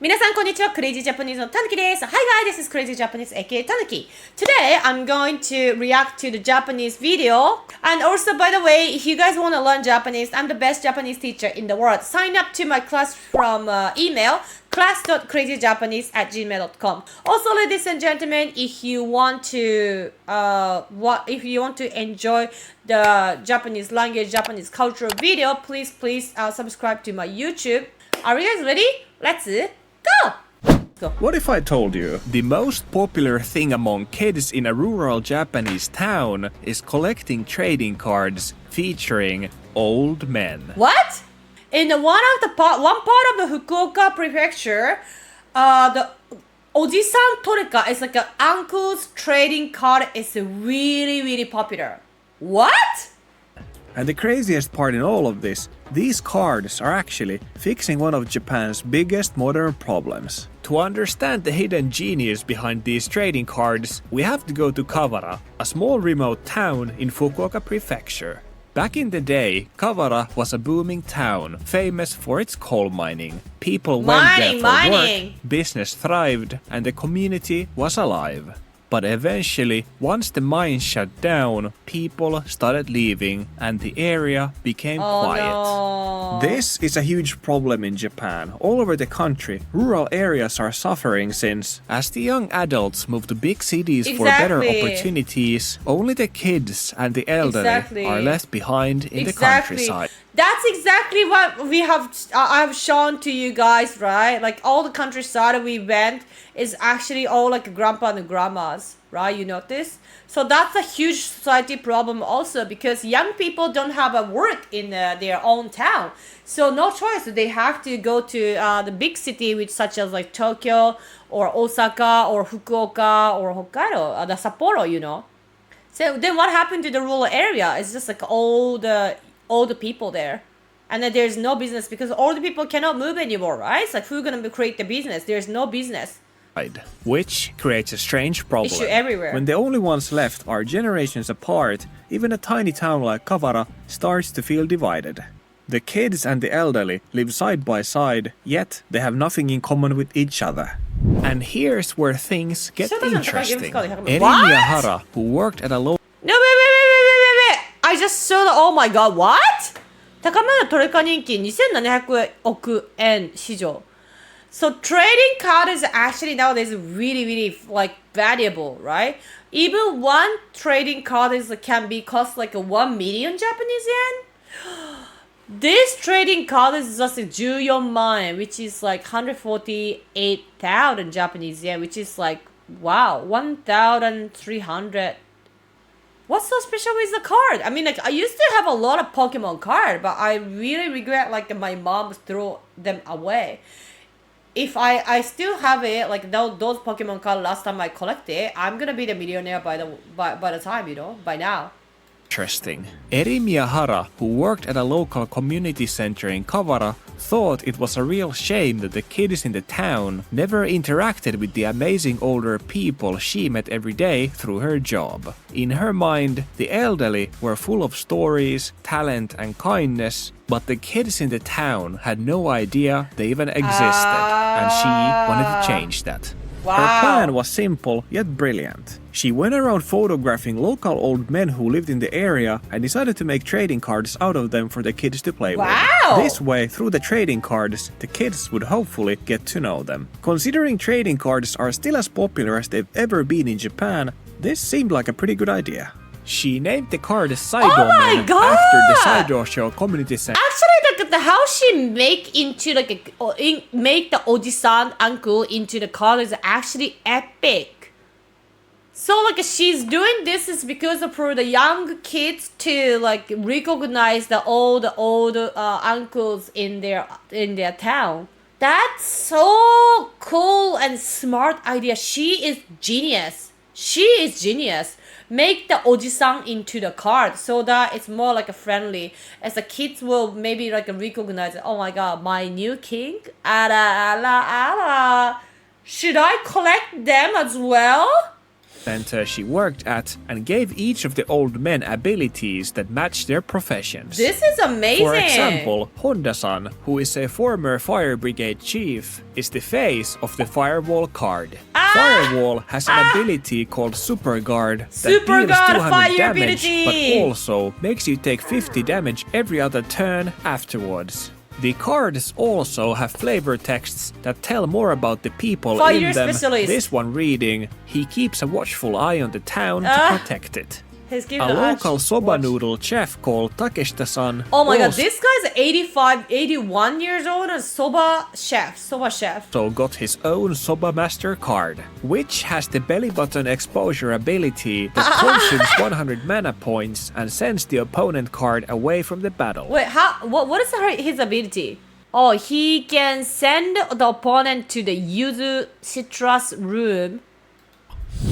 皆さんこんにちは。Crazy Japanese のたぬきです。Hi guys, this is Crazy Japanese aka たぬき。Today, I'm going to react to the Japanese video. And also, by the way, if you guys want to learn Japanese, I'm the best Japanese teacher in the world. Sign up to my class from email, class.crazyjapanese@gmail.com. Also, ladies and gentlemen, if you want to enjoy the Japanese language, Japanese culture video, please subscribe to my YouTube. Are you guys ready? Let's go! What if I told you the most popular thing among kids in a rural Japanese town is collecting trading cards featuring old men? What? In one part of the Fukuoka prefecture, the Ojisan Toreka is like an uncle's trading card is really popular. What? And the craziest part in all of this, these cards are actually fixing one of Japan's biggest modern problems. To understand the hidden genius behind these trading cards, we have to go to Kawara, a small remote town in Fukuoka prefecture. Back in the day, Kawara was a booming town, famous for its coal mining. People went there for work, business thrived, and the community was alive. But eventually, once the mines shut down, people started leaving and the area became quiet. No. This is a huge problem in Japan. All over the country, rural areas are suffering since, as the young adults move to big cities for better opportunities, only the kids and the elderly are left behind in the countryside. That's exactly what I've shown to you guys, right? Like all the countryside we went is actually all like grandpa and grandmas, right? You notice? So that's a huge society problem also because young people don't have a work in their own town. So no choice. They have to go to the big city, which such as like Tokyo or Osaka or Fukuoka or Hokkaido, the Sapporo, you know. So then what happened to the rural area? It's just like all the people there. And then there's no business because all the people cannot move anymore, right? It's like who's gonna create the business? There's no business. Which creates a strange problem. Issue everywhere. When the only ones left are generations apart, even a tiny town like Kawara starts to feel divided. The kids and the elderly live side by side, yet they have nothing in common with each other. And here's where things get interesting. Eri Miyahara, who worked at a local... No, wait. I just saw the... Oh my god, what? 高村トレカ人気2700億円市場. So trading card is actually nowadays really like valuable, right? Even one trading card can be cost like 1 million Japanese yen. This trading card is just 14 man, which is like 148,000 Japanese yen, which is like wow, 1,300. What's so special with the card? I mean, like I used to have a lot of Pokemon card, but I really regret like my mom threw them away. If I still have it, like those Pokemon cards last time I collected, I'm gonna be the millionaire by the time, you know, by now. Interesting. Eri Miyahara, who worked at a local community center in Kawara, thought it was a real shame that the kids in the town never interacted with the amazing older people she met every day through her job. In her mind, the elderly were full of stories, talent and kindness, but the kids in the town had no idea they even existed, and she wanted to change that. Wow. Her plan was simple yet brilliant. She went around photographing local old men who lived in the area and decided to make trading cards out of them for the kids to play with. This way, through the trading cards, the kids would hopefully get to know them. Considering trading cards are still as popular as they've ever been in Japan, this seemed like a pretty good idea. She named the card Saido Man after the Saido Show community center. Actually, the how she make the Ojisan uncle into the card is actually epic. So like she's doing this is because for the young kids to like recognize the old uncles in their town. That's so cool and smart idea. She is genius. Make the Ojisan into the card so that it's more like a friendly. As the kids will maybe like recognize, oh my god, my new king. Should I collect them as well? center she worked at and gave each of the old men abilities that matched their professions. This is amazing. For example, Honda-san, who is a former fire brigade chief, is the face of the Firewall card. Firewall has an ability called Super Guard that deals 200 fire damage, ability. but also makes you take 50 damage every other turn afterwards. The cards also have flavor texts that tell more about the people Fire in them. specialist. This one reading, "He keeps a watchful eye on the town to protect it." He's A giving local soba watch. noodle chef called Takeshita-san. Oh my god, also this guy's 85, 81 years old and soba chef. got his own soba master card, which has the belly button exposure ability that consumes 100 mana points and sends the opponent card away from the battle. Wait, what is his ability? Oh, he can send the opponent to the yuzu citrus room.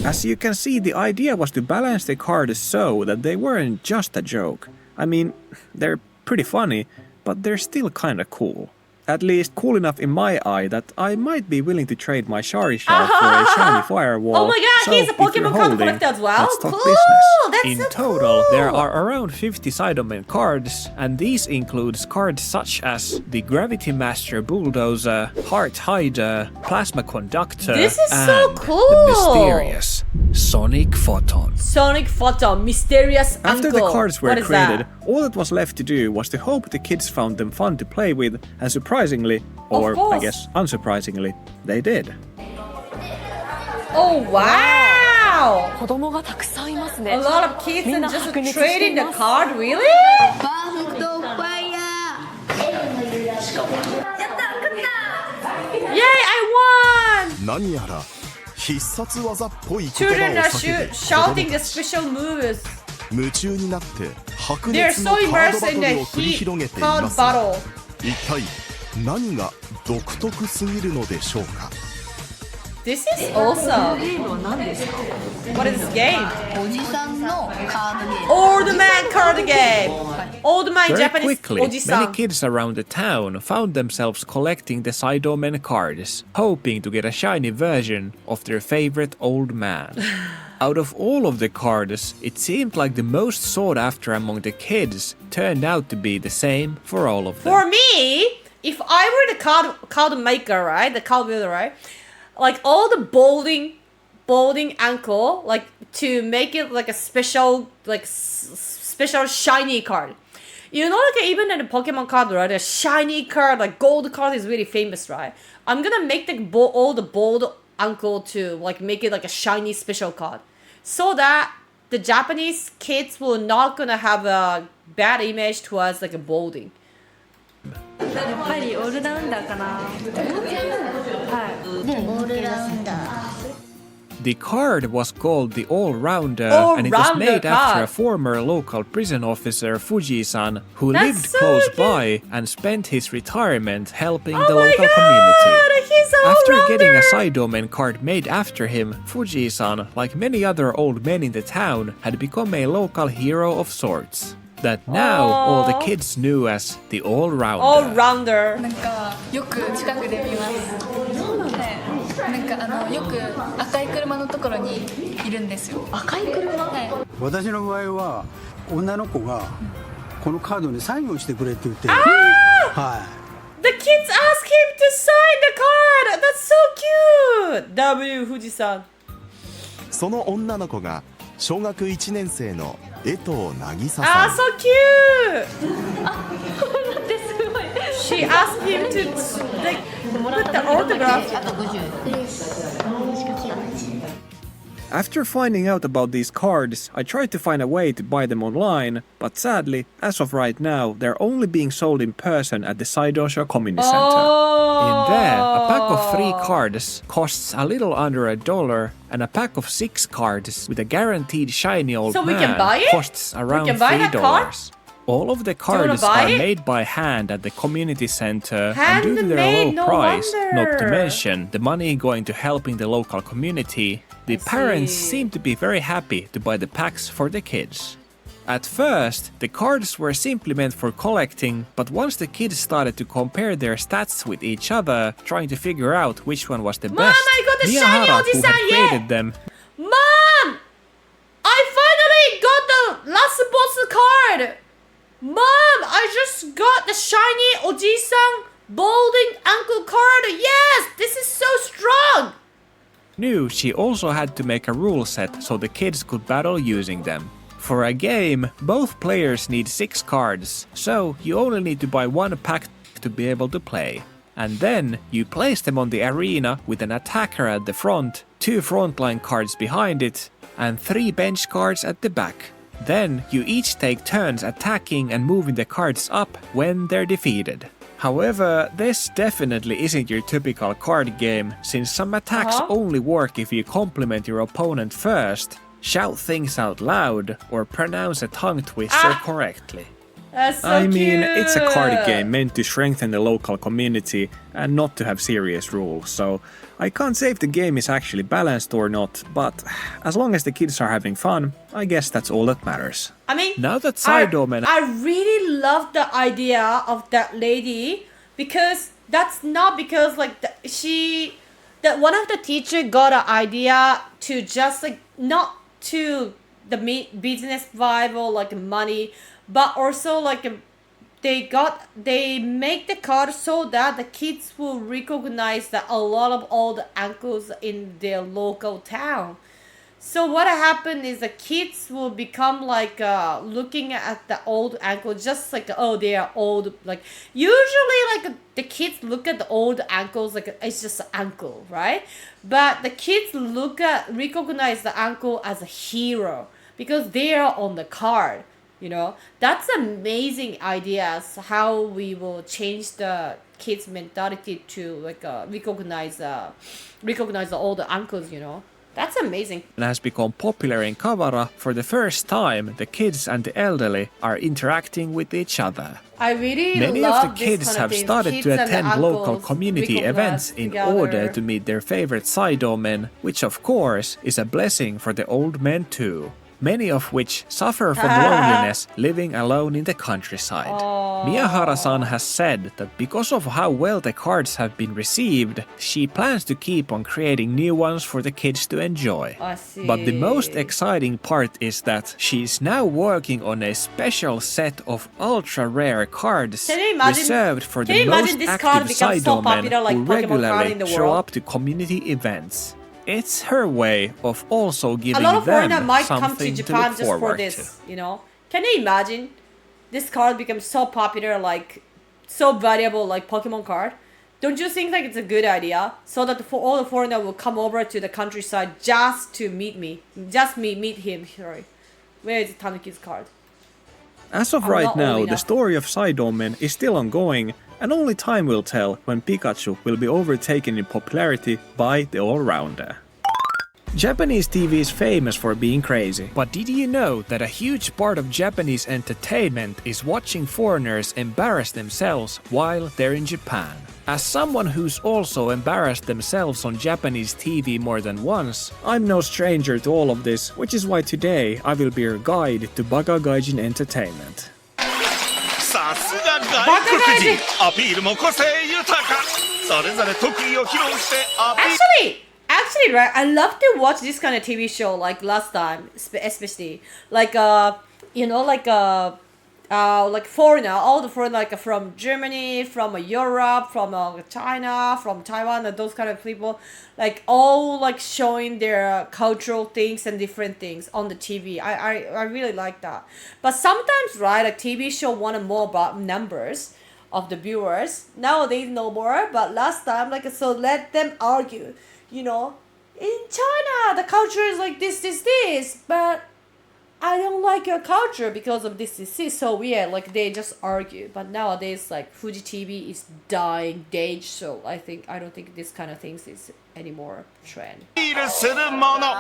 As you can see, the idea was to balance the cards so that they weren't just a joke. I mean, they're pretty funny, but they're still kinda cool. At least cool enough in my eye that I might be willing to trade my Shari Shell for a shiny Firewall. Oh my god, So he's a if you're Pokemon card holding, collector as well. let's talk Cool, business. that's In so total, cool. there are around 50 Sidomen cards, and these includes cards such as the Gravity Master Bulldozer, Heart Hider, Plasma Conductor, This is and so cool. the mysterious Sonic Photon. Sonic Photon, mysterious After uncle. the cards were What is created, that? all that was left to do was to hope the kids found them fun to play with, and surprisingly, or I course. guess unsurprisingly, they did. Oh wow! 子供がたくさんいますね。 A lot of kids みん and な just 白熱して trading い the ます card, really? パーフェクトファイヤー Yay, I won! 何やら必殺技っぽい言 Children 葉 are を叫ぶ shouting 子 the 供たち special moves. 夢中になって白 They're 熱の so カード immersed バ in ト the ルを繰り heat 広げてい card ますが battle. 一体何が独特すぎるのでしょうか。 This is awesome. ゲームは何ですか？ What is this game? おじさんのカードゲーム。 Old man card game. Old man Very Japanese quickly, many oji-san. kids around the town found themselves collecting the Sidomen cards, hoping to get a shiny version of their favorite old man. Out of all of the cards, it seemed like the most sought after among the kids turned out to be the same for all of them. For me, if I were the card maker, right, the card builder, right, like all the balding ankle, like to make it like a special, like special shiny card. You know, like even in the Pokemon card, right, a shiny card, like gold card is really famous, right? I'm gonna make the all the bald ankle to like make it like a shiny special card, so that the Japanese kids will not gonna have a bad image towards like a balding. やっぱりオールラウンダーかな。はい。で、オールラウンダー。 The card was called the All-Rounder, All-Rounder and it was made after card. a former local prison officer, Fuji-san, who That's lived so close cute. by and spent his retirement helping the Oh my local god, community. he's After all-rounder. getting a Sidomen card made after him, Fuji-san, like many other old men in the town, had become a local hero of sorts. That now all the Aw. kids knew as the All-Rounder. All-rounder. なんかよく近くで見ます。はい。なんかよく赤い車のところにいるんですよ。赤い車？はい。私の場合は女の子がこのカードにサインをしてくれって言って、は The kids ask him to sign the card. That's so cute. W Fuji-san. その女の子が小学1年生の江藤渚さ Ah, ん。 so cute. ってすごい。 She asked him to like put the autograph. あと50。 After finding out about these cards, I tried to find a way to buy them online, but sadly, as of right now, they're only being sold in person at the Saidosha Community Center. In there, a pack of 3 cards costs a little under $1, and a pack of 6 cards with a guaranteed shiny old So we man can buy it? costs around can buy that card? $3. All of the wanna cards buy are it? made by hand at the community center, and due to their Handmade, low no price, not to wonder. mention the money going to helping the local community, the parents see. seem to be very happy to buy the packs for the kids. At first, the cards were simply meant for collecting, but once the kids started to compare their stats with each other, trying to figure out which one was the Mom, best, I got the shiny Miyahara, who Oji-san, had yeah! created them, Mom, Oji-san balding ankle card. Yes, this is so strong. Knew she also had to make a rule set so the kids could battle using them. For a game, both players need 6 cards, so you only need to buy 1 pack to be able to play. And then you place them on the arena with an attacker at the front, 2 frontline cards behind it, and 3 bench cards at the back. Then you each take turns attacking and moving the cards up when they're defeated. However, this definitely isn't your typical card game, since some attacks only work if you compliment your opponent first, shout things out loud, or pronounce a tongue twister correctly. That's so I mean, cute. it's a card game meant to strengthen the local community and not to have serious rules, so I can't say if the game is actually balanced or not, but as long as the kids are having fun, I guess that's all that matters. I mean, Now that Saidomen... I really love the idea of that lady, because that's not because like that one of the teacher got an idea to just like not to the business vibe or like money, but also like they make the card so that the kids will recognize that a lot of old uncles in their local town. So what happened is the kids will become like looking at the old uncle just like, oh, they are old. Like usually like the kids look at the old uncles like it's just an uncle, right? But the kids recognize the uncle as a hero because they are on the card. You know, that's amazing ideas how we will change the kids' mentality to like recognize the older uncles. You know, that's amazing. has become popular in Kavara. For the first time, the kids and the elderly are interacting with each other. I really Many love of the this kids kind have of things. started Kids to and the attend local uncles community recognize events in together. order to meet their favorite Saidomen, which of course is a blessing for the old men too. Many of which suffer from loneliness living alone in the countryside. Miyahara-san has said that because of how well the cards have been received, she plans to keep on creating new ones for the kids to enjoy. I see. But the most exciting part is that she's now working on a special set of ultra-rare cards Can you imagine- reserved for can the you imagine most this card active becomes so Saidomen popular like who Pokemon card regularly in the show world? up to community events. It's her way of also giving A lot of foreigners them might come to something to Japan look just for forward this, to. you know? Can you imagine this card becomes so popular, like so valuable, like Pokemon card? Don't you think like it's a good idea so that all the foreigners will come over to the countryside just to meet him? Sorry, where is Tanuki's card? As of I'm right not now, old the enough. story of Saidomen is still ongoing, and only time will tell when Pikachu will be overtaken in popularity by the all-rounder. Japanese TV is famous for being crazy. But did you know that a huge part of Japanese entertainment is watching foreigners embarrass themselves while they're in Japan? As someone who's also embarrassed themselves on Japanese TV more than once, I'm no stranger to all of this, which is why today I will be your guide to Baga Gaijin Entertainment. さすが外国人アピールも個性豊かそれぞれ特技を披露してアピール Actually, right, I love to watch this kind of TV show like last time, especially like like foreigner, all the foreigner like from Germany, from Europe, from China, from Taiwan, and those kind of people, like all like showing their cultural things and different things on the TV. I really like that. But sometimes, right, a TV show wanted more about numbers of the viewers. Nowadays, no more. But last time, like so, let them argue. You know, in China, the culture is like this, but I don't like your culture because of this, so weird. Like they just argue. But nowadays, like Fuji TV is dying stage, so I don't think this kind of things is anymore trend. するもの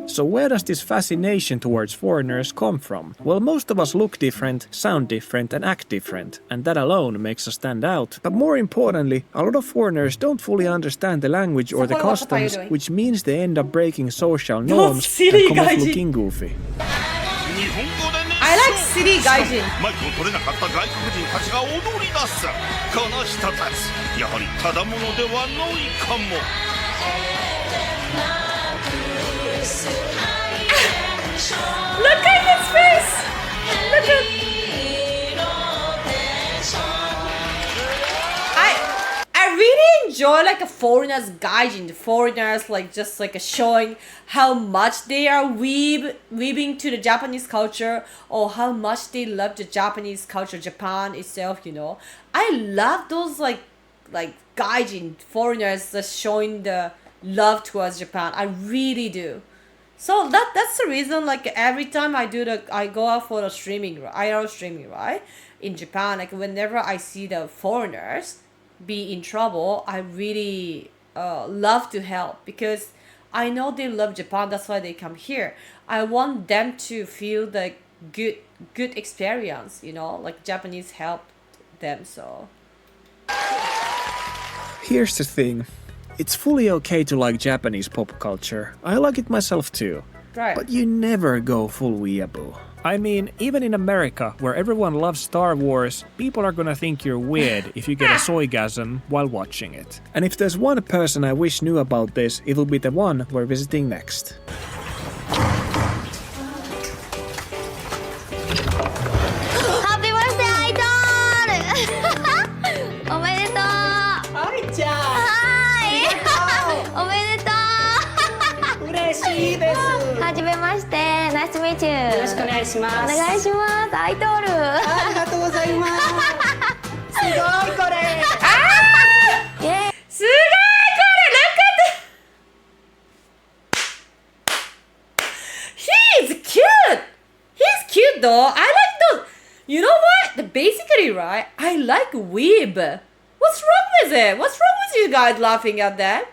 So where does this fascination towards foreigners come from? Well, most of us look different, sound different, and act different, and that alone makes us stand out. But more importantly, a lot of foreigners don't fully understand the language or the So what are you customs, doing? which means they end up breaking social norms silly and come off gaijin. looking goofy. 日本語で熱唱 I like city gaijin. マイクを取れなかった外国人たちが踊り出すこの人たちやはりただものではないかも Look at his face. Look at. I really enjoy like a foreigners gaijin, foreigners like just like showing how much they are weaving to the Japanese culture, or how much they love the Japanese culture, Japan itself, you know. I love those like gaijin foreigners just showing the love towards Japan. I really do. So that's the reason like every time I go out for the streaming, IRL streaming, right? In Japan, like whenever I see the foreigners be in trouble, I really love to help, because I know they love Japan. That's why they come here. I want them to feel the good experience, you know, like Japanese help them. So Here's the thing. It's fully okay to like Japanese pop culture. I like it myself too. right. But you never go full weeaboo. I mean, even in America, where everyone loves Star Wars, people are gonna think you're weird if you get a soygasm while watching it. And if there's one person I wish knew about this, it'll be the one we're visiting next. Happy birthday, Idol! おめでとう。はいちゃはい。おめでとん嬉しいですう。はじめまして。Nice to meet you. よろしくお願いしますお願いします。アイドル。ありがとうございますすごいこれイエーイ。すごいこれ Look at He's cute! He's cute though. I like those. You know what? Basically, right? I like weeb. What's wrong with it? What's wrong with you guys laughing at that?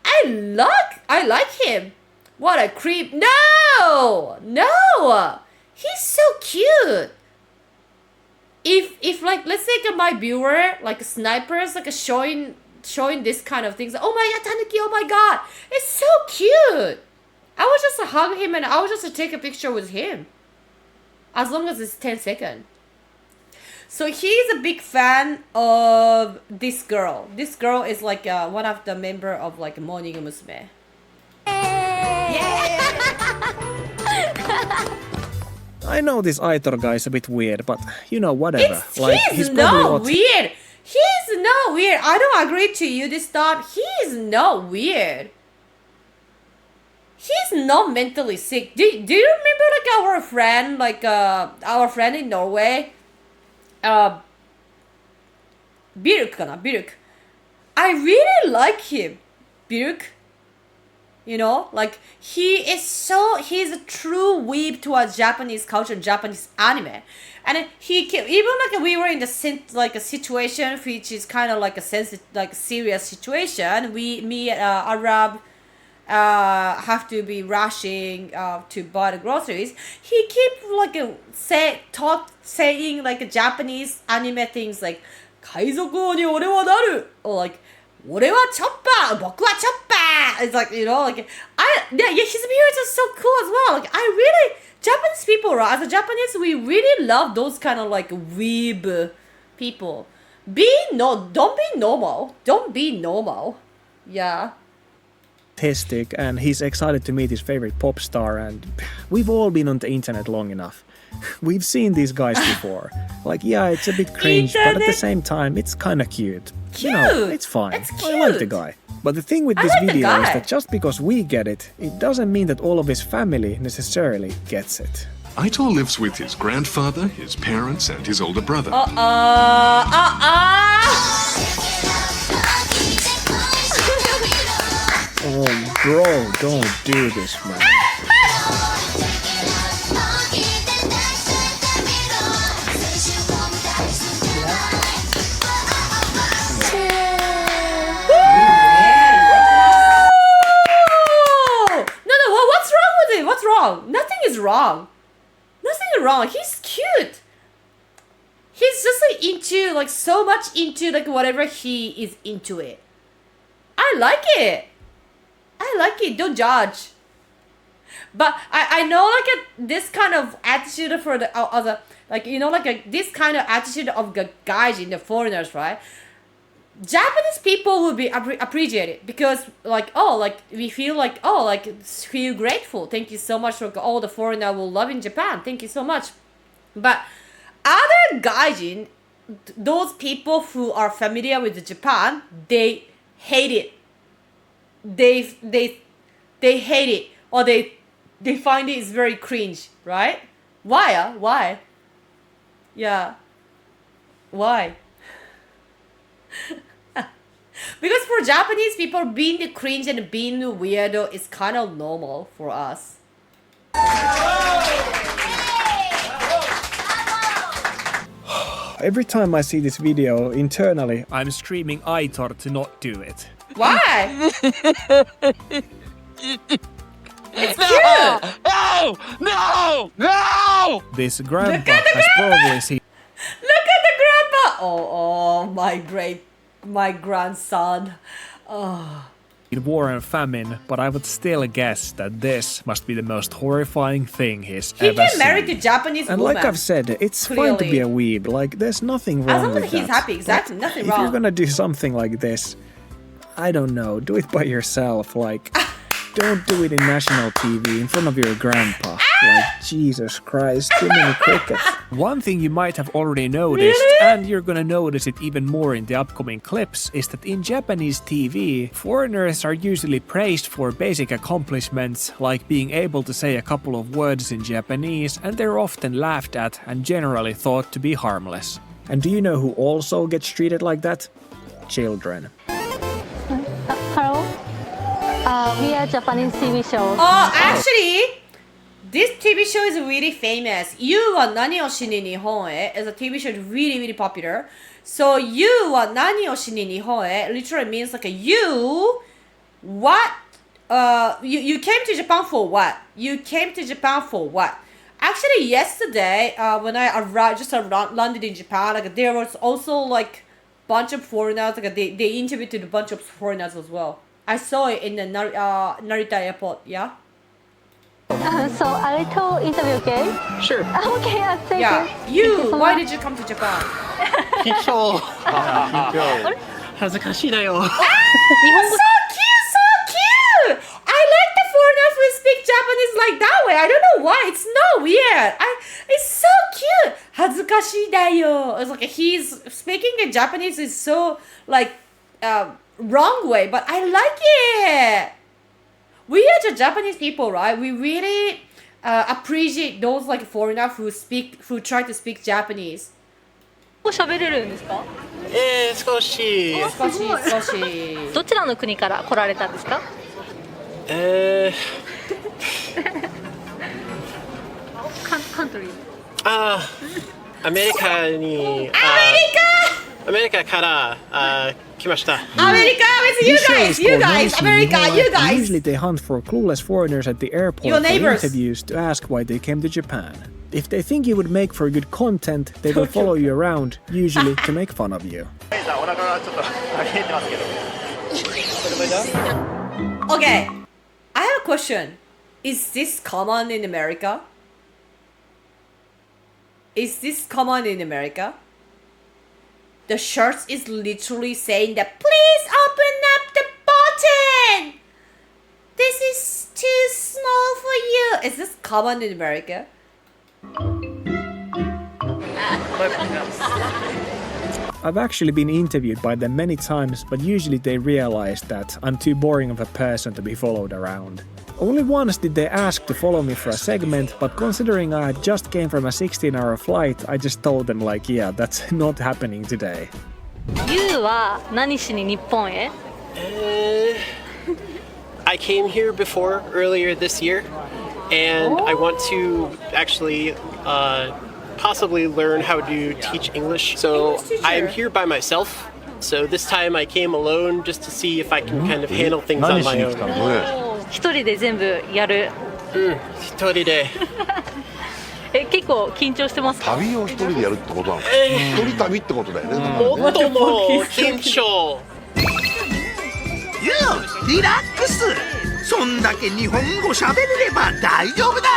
I like him. What a creep. No! No! He's so cute. If like let's say my viewer like snipers like showing this kind of things. Oh my god, Tanuki, oh my god. It's so cute. I would just hug him and I would just take a picture with him. As long as it's 10 seconds. So he's a big fan of this girl. This girl is like one of the member of like Morning Musume. I know this Aitor guy is a bit weird, but you know, whatever. He's not weird. He's not weird. I don't agree to you this time. He's not weird. He's not mentally sick. Do you remember like our friend in Norway? Birk kana, Birk. I really like him. Birk. You know, like he's a true weeb towards Japanese culture, Japanese anime, and even like we were in a situation which is kind of like a serious situation. Me Arab have to be rushing to buy the groceries. He keep like saying like Japanese anime things like 海賊王に俺はなる or like 俺はチョッパー僕はチョッパー It's like, you know, like his appearance is so cool as well. Like I really Japanese people, right? As a Japanese, we really love those kind of like weeb people. Don't be normal. Don't be normal. Yeah. Autistic, and he's excited to meet his favorite pop star, and we've all been on the internet long enough. We've seen these guys before. Like, yeah, it's a bit cringe, but at the same time, it's kind of cute. You know, it's fine. It's I like the cute. guy. But the thing with this like the video is guy. that just because we get it, it doesn't mean that all of his family necessarily gets it. Aitor lives with his grandfather, his parents, and his older brother. Oh, bro, don't do this, man. What's wrong with it? What's wrong? Nothing is wrong. Nothing is wrong. He's cute. He's just like into like so much into like whatever he is into it. I like it. I like it. Don't judge. But I know like this kind of attitude for the other, like, you know, like this kind of attitude of the guys in the foreigners, right? Japanese people will be appreciated because like we feel feel grateful. Thank you so much for all the foreigner will love in Japan. Thank you so much. But other gaijin, those people who are familiar with Japan, they hate it. They hate it, or they find it is very cringe, right? Why? Why? Yeah. Why? Because for Japanese people, being the cringe and being the weirdo is kind of normal for us. Every time I see this video, internally, I'm screaming Aitor to not do it. Why? It's cute! No! This grandpa has probably seen Look at the grandpa! Oh, my grandson. war and famine, but I would still guess that this must be the most horrifying thing he's He ever get seen. married to Japanese And woman. like I've said, it's fine to be a Clearly. weeb. Like, there's nothing As wrong long with as he's that. happy, exactly, But nothing if you're wrong. gonna do something like this, I don't know, do it by yourself. Like, don't do it in national TV in front of your grandpa. Like, Jesus Christ, too many crickets. One thing you might have already noticed, and you're gonna notice it even more in the upcoming clips, is that in Japanese TV, foreigners are usually praised for basic accomplishments, like being able to say a couple of words in Japanese, and they're often laughed at and generally thought to be harmless. And do you know who also gets treated like that? Children. Hello? We are Japanese TV shows. Oh, actually, this TV show is really famous. You wa nani o shi ni Nihon e is a TV show really, really popular. So, you wa nani o shi ni Nihon e literally means like what? You came to Japan for what? You came to Japan for what? Actually, yesterday, when I landed in Japan, like there was also like bunch of foreigners. Like they interviewed a bunch of foreigners as well. I saw it in the Narita airport. Yeah. So a little interview, okay? Sure. Okay, thank Yeah. you. You, why did you come to Japan? 緊張恥ずかしいだよ So cute, so cute! I like the foreigners who speak Japanese like that way. I don't know why. It's not weird. It's so cute. 恥ずかしいだよ. It's like he's speaking in Japanese is so like wrong way, but I like it. We are the Japanese people, right? We really appreciate those like foreigners who try to speak Japanese. 喋れるんですか？少し少し。どちらの国から来られたんですか？カントリー。アメリカにアメリカから来ました America, it's you guys, you guys, America, you guys. Usually they hunt for clueless foreigners at the airport Your for neighbors. interviews to ask why they came to Japan. If they think you would make for good content, they will follow you around, usually to make fun of you. Okay, I have a question. Is this common in America? Is this common in America? The shirt is literally saying that please open up the button. This is too small for you. Is this common in America? I've actually been interviewed by them many times, but usually they realize that I'm too boring of a person to be followed around. Only once did they ask to follow me for a segment, but considering I had just came from a 16-hour flight, I just told them like, yeah, that's not happening today. ユウは何しに日本へ？ I came here before earlier this year and I want to actually possibly learn how to teach English. So I'm here by myself. So this time I came alone just to see if I can kind of handle things on my own. 一人で全部やる。一人で結構緊張してますか？旅を一人でやるってことなの？一人旅ってことだよね。最も緊張。リラックス。そんだけ日本語喋れれば大丈夫だ。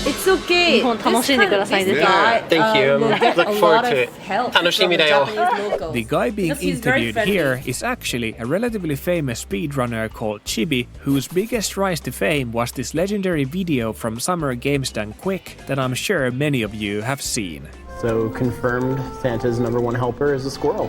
It's okay. 日本楽しんでください This です。 guy, Thank you. will get Look a forward lot to of it. help 楽しみだよ。 from the Japanese locals. The guy being Because he's very interviewed friendly. here is actually a relatively famous speedrunner called Chibi, whose biggest rise to fame was this legendary video from Summer Games Done Quick that I'm sure many of you have seen. So confirmed Santa's #1 helper is a squirrel.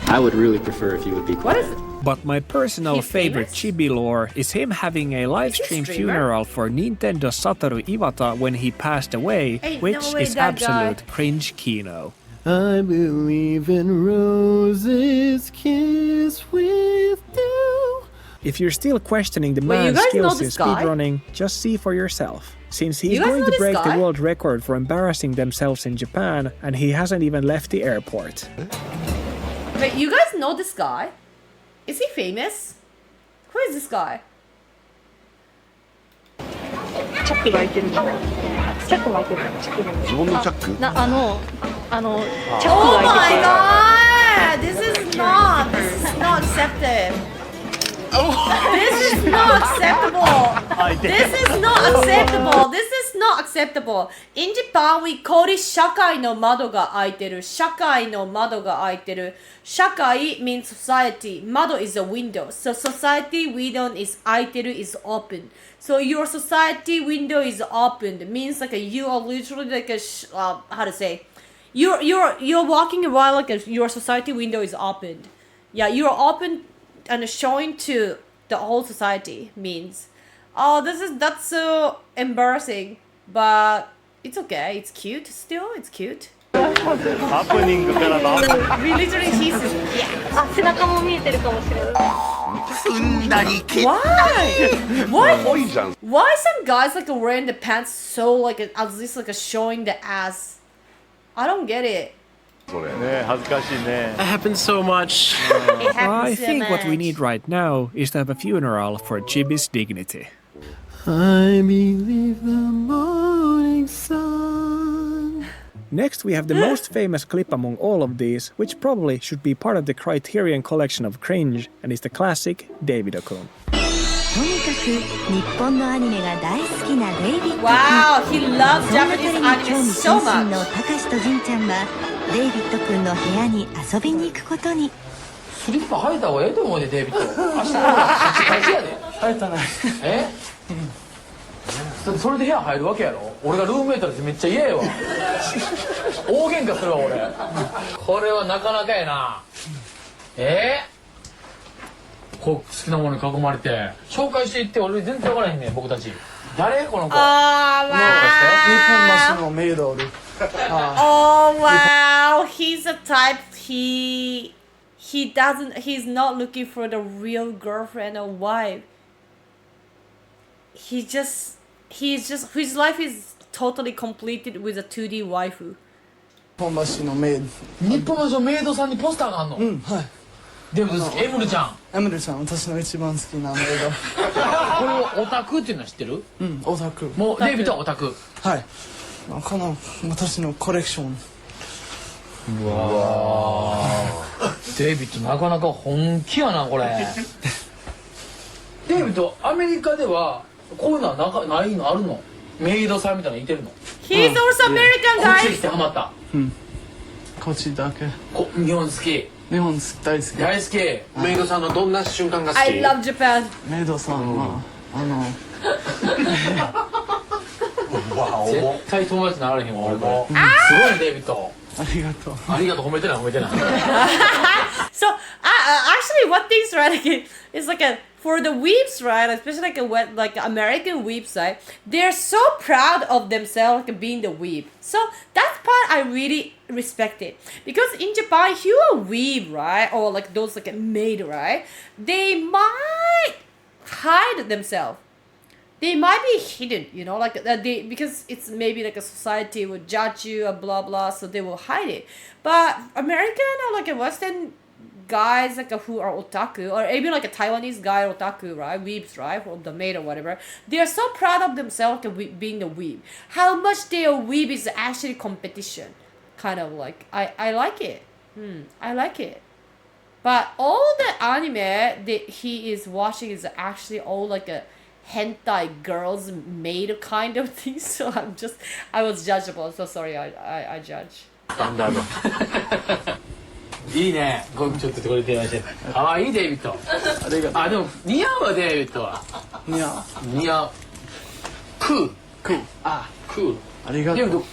I would really prefer if you would be What quiet. is it? But my personal He's favorite famous? Chibi lore is him having a live Is he a stream streamer? funeral for Nintendo Satoru Iwata when he passed away, Ain't which no way is that guy. absolute cringe kino. I believe in roses kiss with you. If you're still questioning the Wait, you man's guys know skills in this guy? speedrunning, just see for yourself. Since he's You guys going know to this break the guy? world record for embarrassing themselves in Japan, and he hasn't even left the airport. Wait, you guys know this guy? Is he famous? Who is this guy? チャックが開いてる。チャックが開いてる。チャックが開いてる。ズボンのチャックチャック Oh が開 my いてて。 god! This is not accepted. This is not acceptable. This is not acceptable. This is not acceptable. In Japan, we call it 社会の窓が開いてる。社会の窓が開いてる。社会 means society. 窓 is a window. So society window is 開いてる is open. So your society window is opened. Means like you are literally like a how to say? You're walking around like your society window is opened. Yeah, you're open and showing to the whole society means. Oh, that's so embarrassing, but it's okay. It's cute still. It's cute. ハプニングからの We literally he's yeah. あ、背中も見えてるかもしれない。 Why? 多いじゃん Why some guys like wearing the pants so like at least like showing the ass? I don't get it. それ 恥ずかしいね That happens so much. It I happens so think what we much. need right now is to have a funeral for Chibi's dignity. I believe the morning sun. Next, we have the most famous clip among all of these, which probably should be part of the Criterion collection of cringe, and is the classic David-kun. とにかく日本のアニメが大好きなデイビッド君。 Wow, he loves そんな Japanese 彼に興 anime 味 so 津々 much. のたかしとじんちゃんはデイビッド君の部屋に遊びに行くことに。スリッパ履いた方がええと思うでデイビッド。明日からカチやで。入ったないえ？それで部屋入るわけやろ。俺がルームメイトだってめっちゃ嫌やわ。大喧嘩するわ俺。これはなかなかやな。こう好きなものに囲まれて紹介していって俺全然分からへんねん僕たち。誰この子。 Oh wow. 日本橋のメイドおる Oh wow, he's a type he's not looking for the real girlfriend or wife. His life is totally completed with a 2D waifu. 日本橋のメイド日本橋のメイドさんにポスターがあんの。うんはいでもエムルちゃん。エムルちゃん私の一番好きなメイこれをオタクっていうのは知ってる？ドうんオタクもうデイビッドはオタク。はいこの私のコレクションうわデイビッドなかなか本気やなこれ。デイビッドアメリカではこういうのはないのあるの？メイドさんみたいなのいてるの？ He's also American, こっちに来 guys. てハマった。うんこっちだけ日本好き。日本大好き大好き。メイドさんのどんな瞬間が好き I love Japan. メイドさんは絶対友達になられへんわ俺これ。すごいねデイビッド。ありがとうありがとう褒めてない褒めてない。 So actually, one thing's right, like it's like for the weeps, right, especially like American weeps, right, they're so proud of themselves like being the weep. So that part I really respect it because in Japan, if you're a weep, right, or like those like maid, right, they might hide themselves. They might be hidden, you know, like because it's maybe like a society would judge you and blah blah, so they will hide it. But American or like a Western guys like who are otaku or even like a Taiwanese guy otaku, right, weebs, right, or the maid or whatever, they are so proud of themselves being the weeb. How much they are weeb is actually competition, kind of like I like it. I like it. But all the anime that he is watching is actually all like a hentai girls made kind of thing. So I was judgeable. So sorry, I judge. スタンダードいいねこれちょっとこれ提案してかわいいデイビッドあでも似合うわデイビッドは似合うクールあクールありがとうデイビッド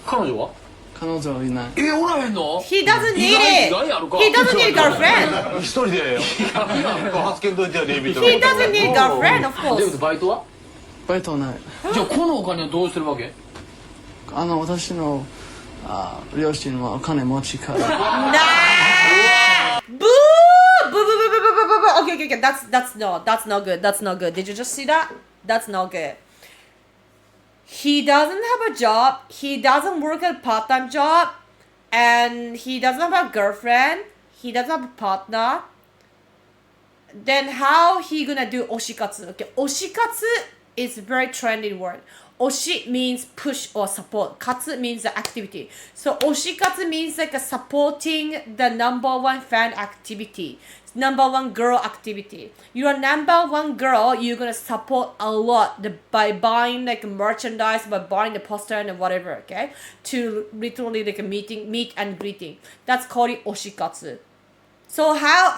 彼女は彼女はいないおらへんの He doesn't need it. He doesn't need girlfriend. 一人で発見といてよデイビッド He doesn't need girlfriend, of デイビッ course. ドバイトはバイトはないじゃあこのお金はどうしてるわけ私の両親はお金持ちから Nah. Boo! Boo! Boo! Boo! Boo! Boo! Boo! Boo! Okay. That's not good. That's not good. Did you just see that? That's not good. He doesn't have a job. He doesn't work a part-time job, and he doesn't have a girlfriend. He doesn't have a partner. Then how he gonna do oshikatsu? Okay, oshikatsu is a very trendy word. Oshi means push or support. Katsu means the activity. So oshikatsu means like a supporting the number one fan activity. Number one girl activity. You're number one girl, you're gonna support a lot by buying like merchandise, by buying the poster and whatever, okay? To literally like a meet and greeting. That's called oshikatsu. So how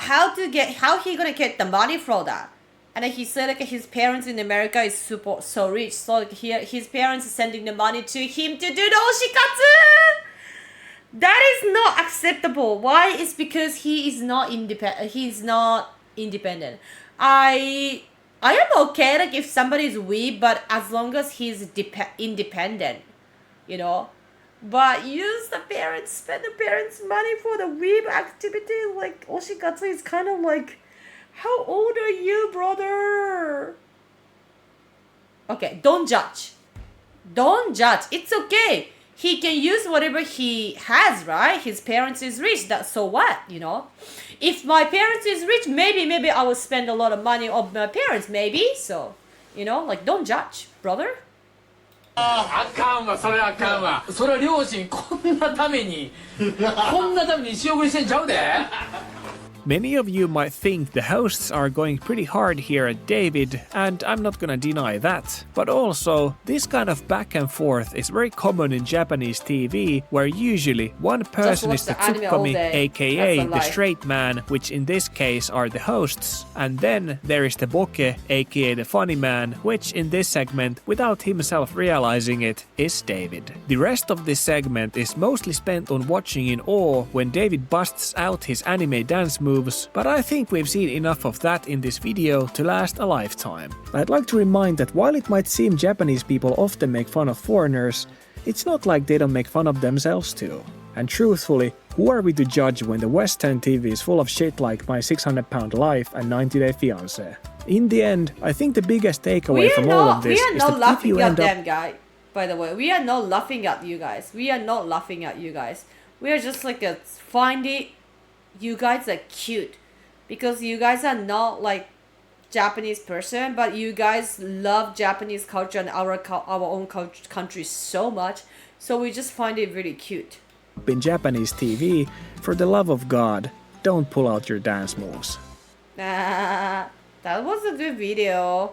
he gonna get the money for that? And then he said like his parents in America is so rich. So like his parents are sending the money to him to do the oshikatsu. That is not acceptable. Why? It's because he is not independent. He's not independent. I am okay like if somebody is weak, but as long as he's independent, you know. But spend the parents' money for the weeb activity like oshikatsu is kind of like, how old are you, brother? Okay, don't judge. Don't judge. It's okay. He can use whatever he has, right? His parents is rich. So what, you know? If my parents is rich, maybe I will spend a lot of money on my parents, maybe. So, you know, like don't judge, brother. あかんわそれあかんわそれは両親こんなために仕送りしてんちゃうで Many of you might think the hosts are going pretty hard here at David, and I'm not gonna deny that. But also, this kind of back and forth is very common in Japanese TV, where usually one person is the tsukkami, aka the straight man, which in this case are the hosts, and then there is the boke, aka the funny man, which in this segment, without himself realizing it, is David. The rest of this segment is mostly spent on watching in awe when David busts out his anime dance moves, but I think we've seen enough of that in this video to last a lifetime. I'd like to remind that while it might seem Japanese people often make fun of foreigners, it's not like they don't make fun of themselves too. And truthfully, who are we to judge when the Western TV is full of shit like My 600-Pound Life and 90 Day Fiancé? In the end, I think the biggest takeaway from all of this is that if you end up... By the way, we are not laughing at you guys. We are not laughing at you guys. We are just like finding you guys are cute because you guys are not like Japanese person, but you guys love Japanese culture and our own country so much, so we just find it really cute. In Japanese TV, for the love of God, don't pull out your dance moves. That was a good video.